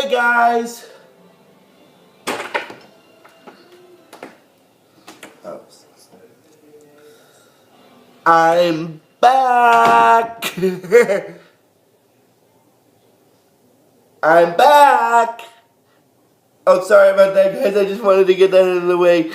Hey guys! I'm back! I'm back! Oh, sorry about that, guys. I just wanted to get that out of the way.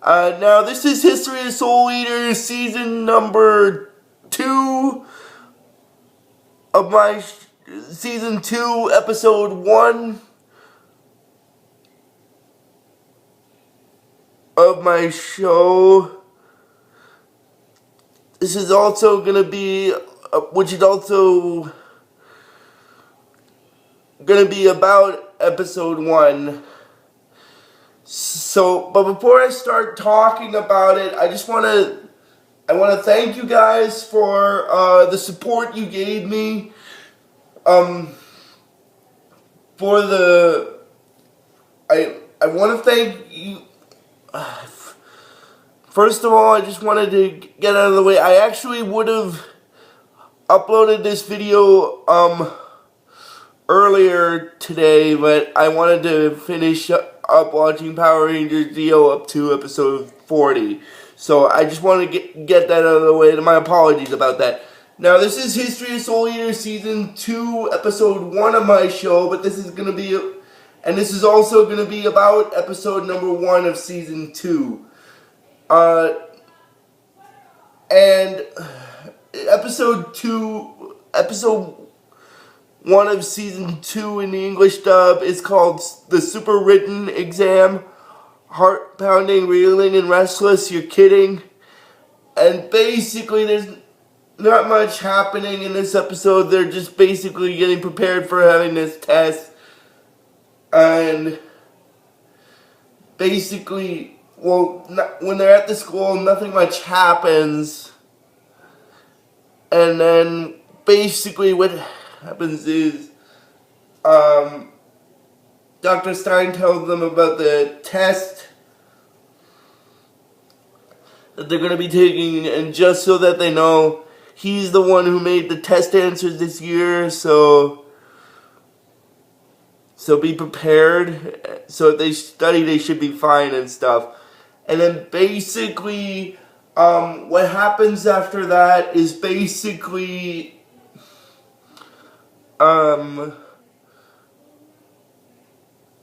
Now, this is History of Soul Eaters, season number 2 of my season 2, episode 1 of my show. This is also gonna be, which is also gonna be about episode 1. So, but before I start talking about it, I want to thank you guys for the support you gave me. I want to thank you. First of all, I just wanted to get out of the way. I actually would have uploaded this video earlier today, but I wanted to finish up watching Power Rangers Dio up to episode 40. So I just want to get that out of the way. My apologies about that. Now, this is History of Soul Eaters season 2, episode 1 of my show, but this is going to be, and this is also going to be about episode number 1 of season 2. And episode 1 of season 2 in the English dub is called The Super Written Exam. Heart pounding, reeling, and restless. You're kidding. And basically, there's not much happening in this episode. They're just basically getting prepared for having this test. And basically, well, when they're at the school, nothing much happens. And then basically what happens is Dr. Stein tells them about the test that they're going to be taking, and just so that they know, he's the one who made the test answers this year, so be prepared. So if they study, they should be fine and stuff. And then basically, what happens after that is basically,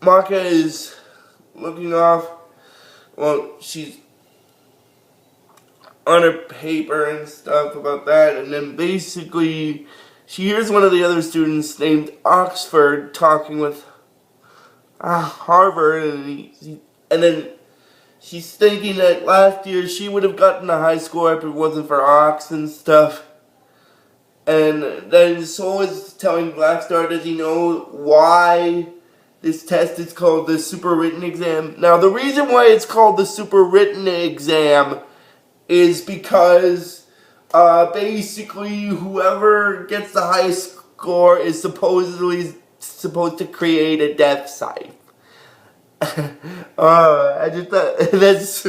Maka is looking off, well, she's on her paper and stuff about that, and then basically, she hears one of the other students named Oxford talking with Harvard, and then she's thinking that last year she would have gotten a high score if it wasn't for Ox and stuff. And then Soul is telling Blackstar, does he know why this test is called the Super Written Exam? Now, the reason why it's called the Super Written Exam is because basically whoever gets the highest score is supposedly supposed to create a death scythe. I just thought that's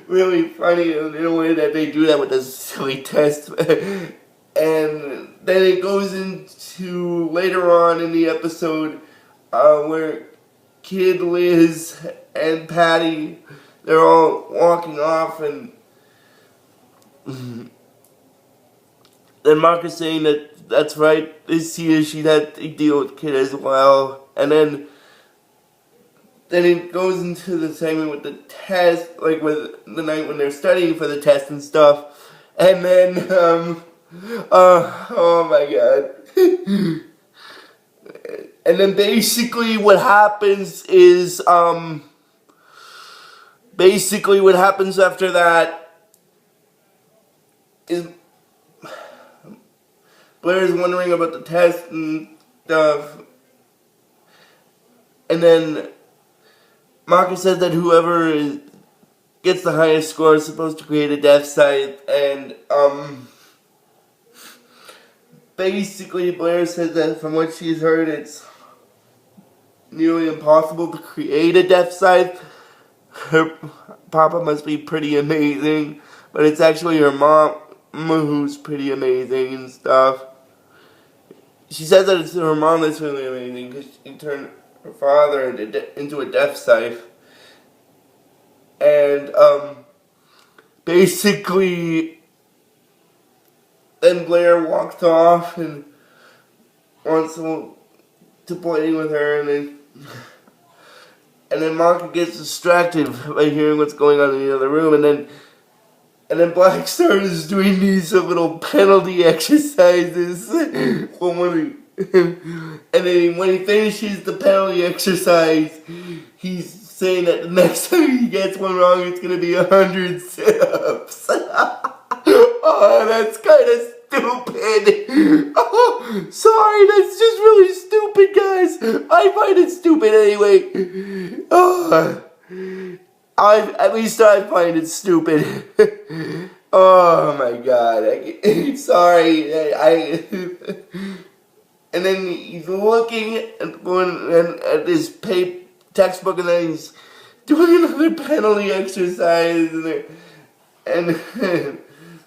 really funny in a way that they do that with this silly test. And then it goes into later on in the episode where Kid, Liz, and Patty, they're all walking off, and then Mark is saying that that's right, this year she had to deal with Kid as well. And then it goes into the segment with the test, like with the night when they're studying for the test and stuff. And then, oh my god. And then basically what happens is, basically what happens after that is Blair is wondering about the test and stuff. And then Marcus says that whoever gets the highest score is supposed to create a death scythe, and basically Blair says that from what she's heard, it's nearly impossible to create a death scythe. Her papa must be pretty amazing, but it's actually her mom who's pretty amazing and stuff. She says that it's her mom that's really amazing because she turned her father into a death safe. And basically, then Blair walked off and wants to play with her, and then Mark gets distracted by hearing what's going on in the other room, and then Blackstar is doing these little penalty exercises and then when he finishes the penalty exercise, he's saying that the next time he gets one wrong, it's gonna be 100 sit-ups. Oh, that's kind of stupid. Oh, sorry, that's just really stupid, guys. I find it stupid anyway. Oh, at least I find it stupid. Oh my god. Sorry. And then he's looking at his textbook, and then he's doing another penalty exercise. And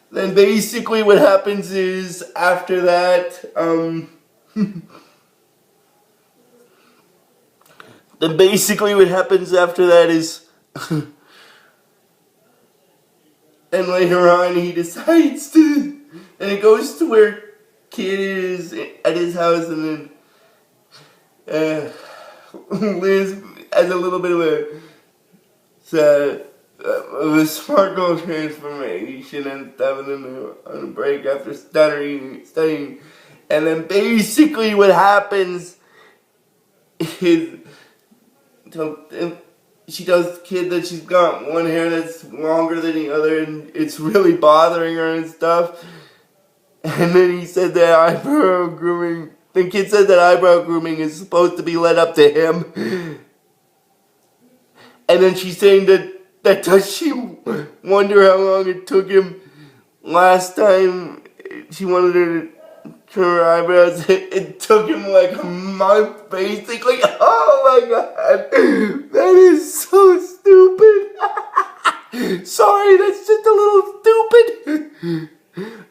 then basically what happens is, after that, and later on he decides to, and he goes to where Kid is at his house, and then Liz has a little bit of a sparkle transformation and stuff, and then on a break after studying, and then basically what happens is, she tells Kid that she's got one hair that's longer than the other, and it's really bothering her and stuff. And then he said that eyebrow grooming. The Kid said that eyebrow grooming is supposed to be led up to him. And then she's saying that does she wonder how long it took him last time she wanted her to trim her eyebrows. It took him like a month, basically. Oh my god, that is so stupid. Sorry, that's just a little stupid.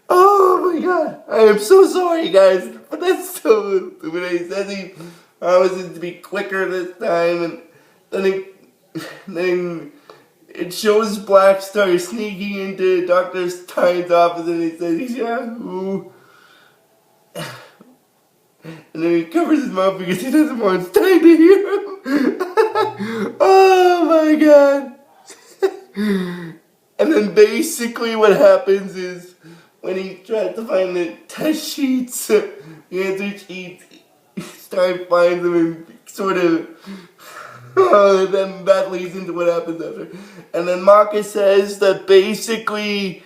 Oh my god, I am so sorry, guys, but that's so stupid. He says he promises to be quicker this time, and then it shows Blackstar sneaking into Dr. Stein's office, and he says, Yahoo! And then he covers his mouth because he doesn't want Stein to hear him. Oh my god. And then basically what happens is, when he tries to find the test sheets, the answer sheets, Stein finds them and sort of, then that leads into what happens after. And then Marcus says that basically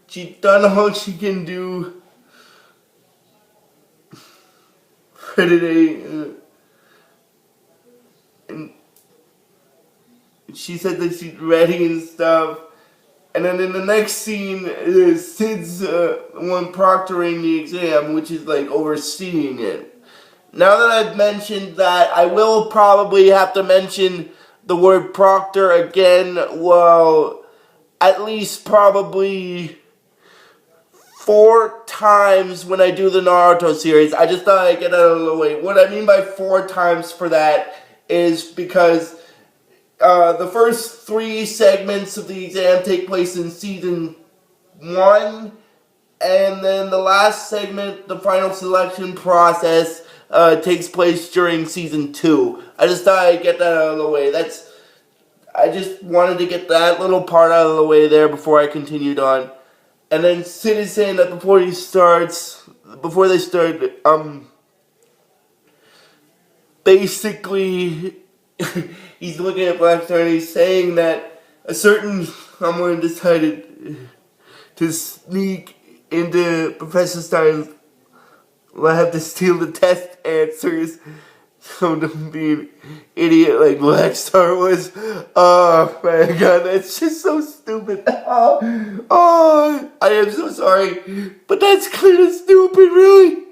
she's done all she can do for today. And she said that she's ready and stuff. And then in the next scene, Sid's the one proctoring the exam, which is like overseeing it. Now that I've mentioned that, I will probably have to mention the word proctor again, well, at least probably 4 times when I do the Naruto series. I just thought I'd get out of the way. What I mean by 4 times for that is because the first 3 segments of the exam take place in season 1, and then the last segment, the final selection process, takes place during season 2. I just thought I'd get that out of the way. I just wanted to get that little part out of the way there before I continued on. And then Sid is saying that before they start, basically, he's looking at Blackstar and he's saying that a certain someone decided to sneak into Professor Stein's lab to steal the test answers. So don't be an idiot like Blackstar was. Oh my god, that's just so stupid. Oh, I am so sorry, but that's kind of stupid, really.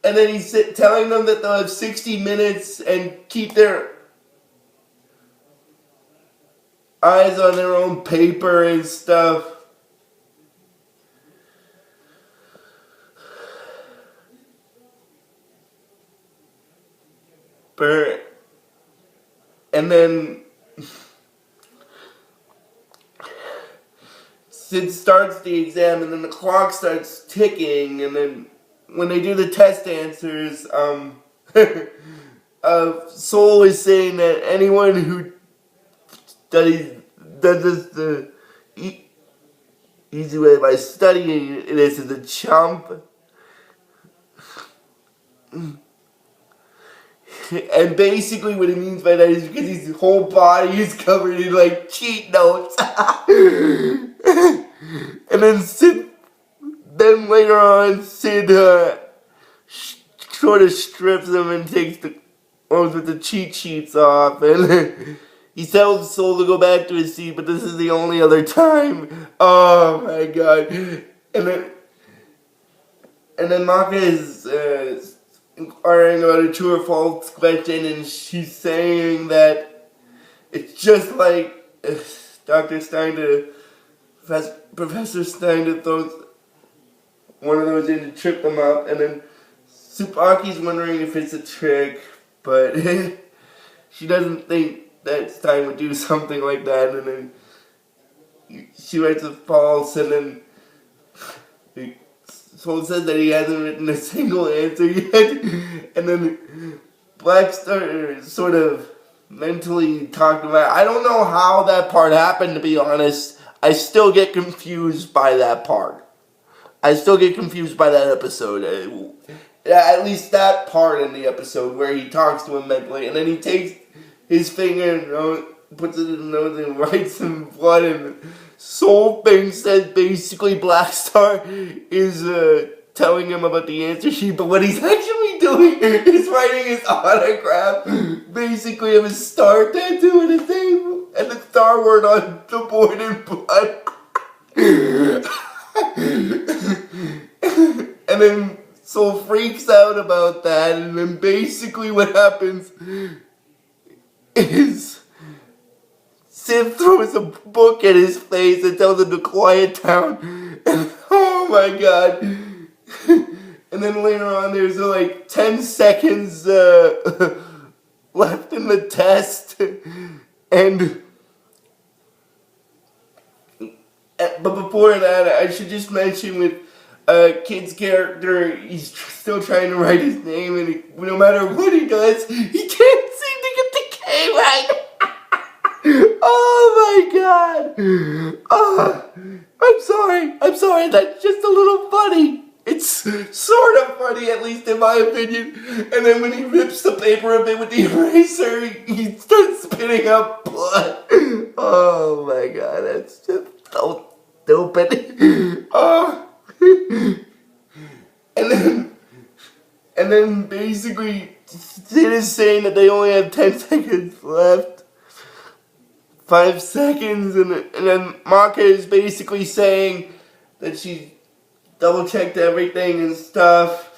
And then he's telling them that they'll have 60 minutes and keep their eyes on their own paper and stuff. And then Sid starts the exam, and then the clock starts ticking, and then when they do the test answers, Soul is saying that anyone who does this the easy way by studying this is a chump. And basically what he means by that is because his whole body is covered in like cheat notes. And then later on, Sid sort of strips him and takes the ones with the cheat sheets off, and he tells Soul to go back to his seat, but this is the only other time. Oh my god. And then Maka is inquiring about a true or false question, and she's saying that it's just like Professor Stein to throw one of those in to trip them up, and then Tsubaki's wondering if it's a trick, but she doesn't think that Stein would do something like that, and then she writes a false, and then Soul says that he hasn't written a single answer yet, and then Blackstar sort of mentally talked about. I don't know how that part happened, to be honest. I still get confused by that part. I still get confused by that episode. At least that part in the episode where he talks to him mentally, and then he takes his finger and puts it in his nose and writes some blood, and Soul thinks that basically Blackstar is telling him about the answer sheet, but what he's actually doing is writing his autograph, basically of his star tattoo and his name, and the Star word on the board in blood. And then Soul freaks out about that, and then basically what happens is Sid throws a book at his face and tells him to quiet down, and oh my god. And then later on there's like 10 seconds left in the test, and but before that I should just mention with Kid's character, he's still trying to write his name, and no matter what he does, he can't seem to get the K right. Oh my god. I'm sorry, that's just a little funny. It's sort of funny, at least in my opinion. And then when he rips the paper a bit with the eraser, he starts spitting out blood. Oh my god, that's just so stupid. And then basically Sid is saying that they only have 10 seconds left. 5 seconds, and then Maka is basically saying that she double-checked everything and stuff.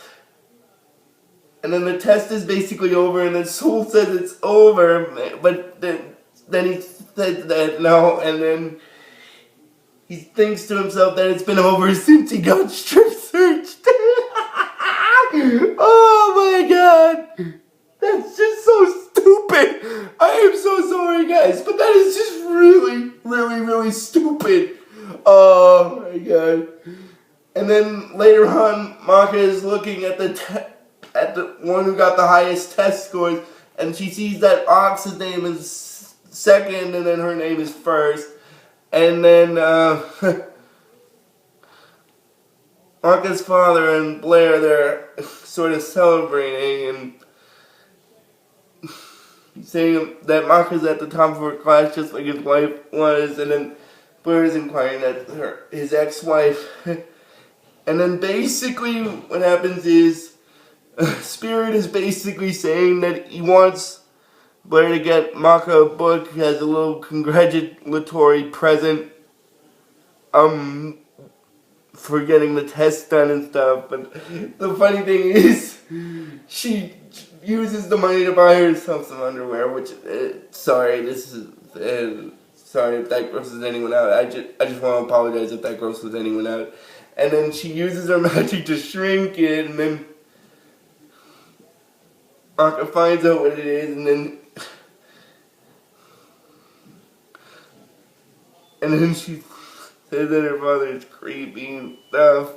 And then the test is basically over, and then Soul says it's over, but then he says that no, and then he thinks to himself that it's been over since he got strip searched. Oh my god! That's just so stupid! I am so sorry, guys, but that is just really, really, really stupid. Oh my god. And then later on, Maka is looking at the one who got the highest test scores, and she sees that Ox's name is second, and then her name is first. And then Maka's father and Blair, they're sort of celebrating, and saying that Maka's at the top of her class just like his wife was, and then Blair is inquiring at his ex-wife. And then basically what happens is Spirit is basically saying that he wants Blair to get Maka a book as a little congratulatory present for getting the test done and stuff. But the funny thing is she uses the money to buy herself some underwear, which sorry if that grosses anyone out. I just want to apologize if that grosses anyone out. And then she uses her magic to shrink it, and then Maka finds out what it is, and then and then she says that her father is creepy and stuff,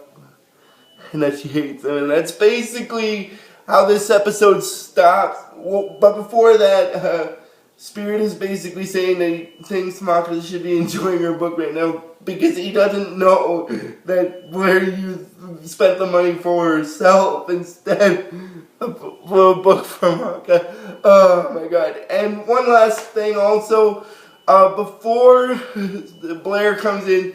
and that she hates him, and that's basically how this episode stops. Well, but before that, Spirit is basically saying that he thinks Maka should be enjoying her book right now because he doesn't know that where you spent the money for herself instead for a book for Maka. Oh my god. And one last thing also, before Blair comes in,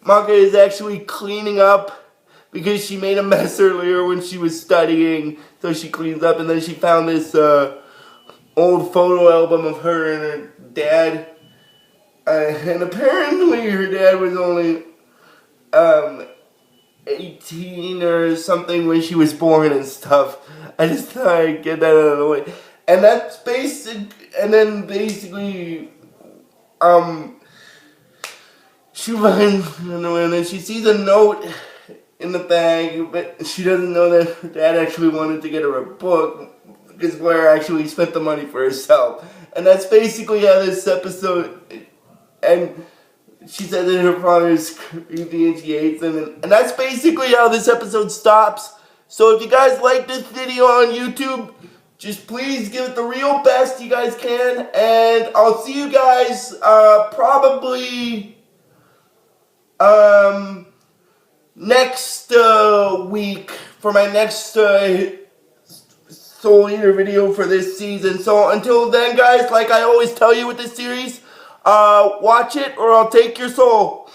Maka is actually cleaning up because she made a mess earlier when she was studying, so she cleans up, and then she found this old photo album of her and her dad, and apparently her dad was only 18 or something when she was born and stuff. I just thought I'd get that out of the way. And that's basic, and then basically, she finds, and then she sees a note in the bag, but she doesn't know that her dad actually wanted to get her a book because Blair actually spent the money for herself. And that's basically how this episode, and she said that her father is creepy and she hates him, and that's basically how this episode stops. So if you guys like this video on YouTube, just please give it the real best you guys can, and I'll see you guys probably next week for my next Soul Eater video for this season. So until then, guys, like I always tell you with this series, watch it or I'll take your soul.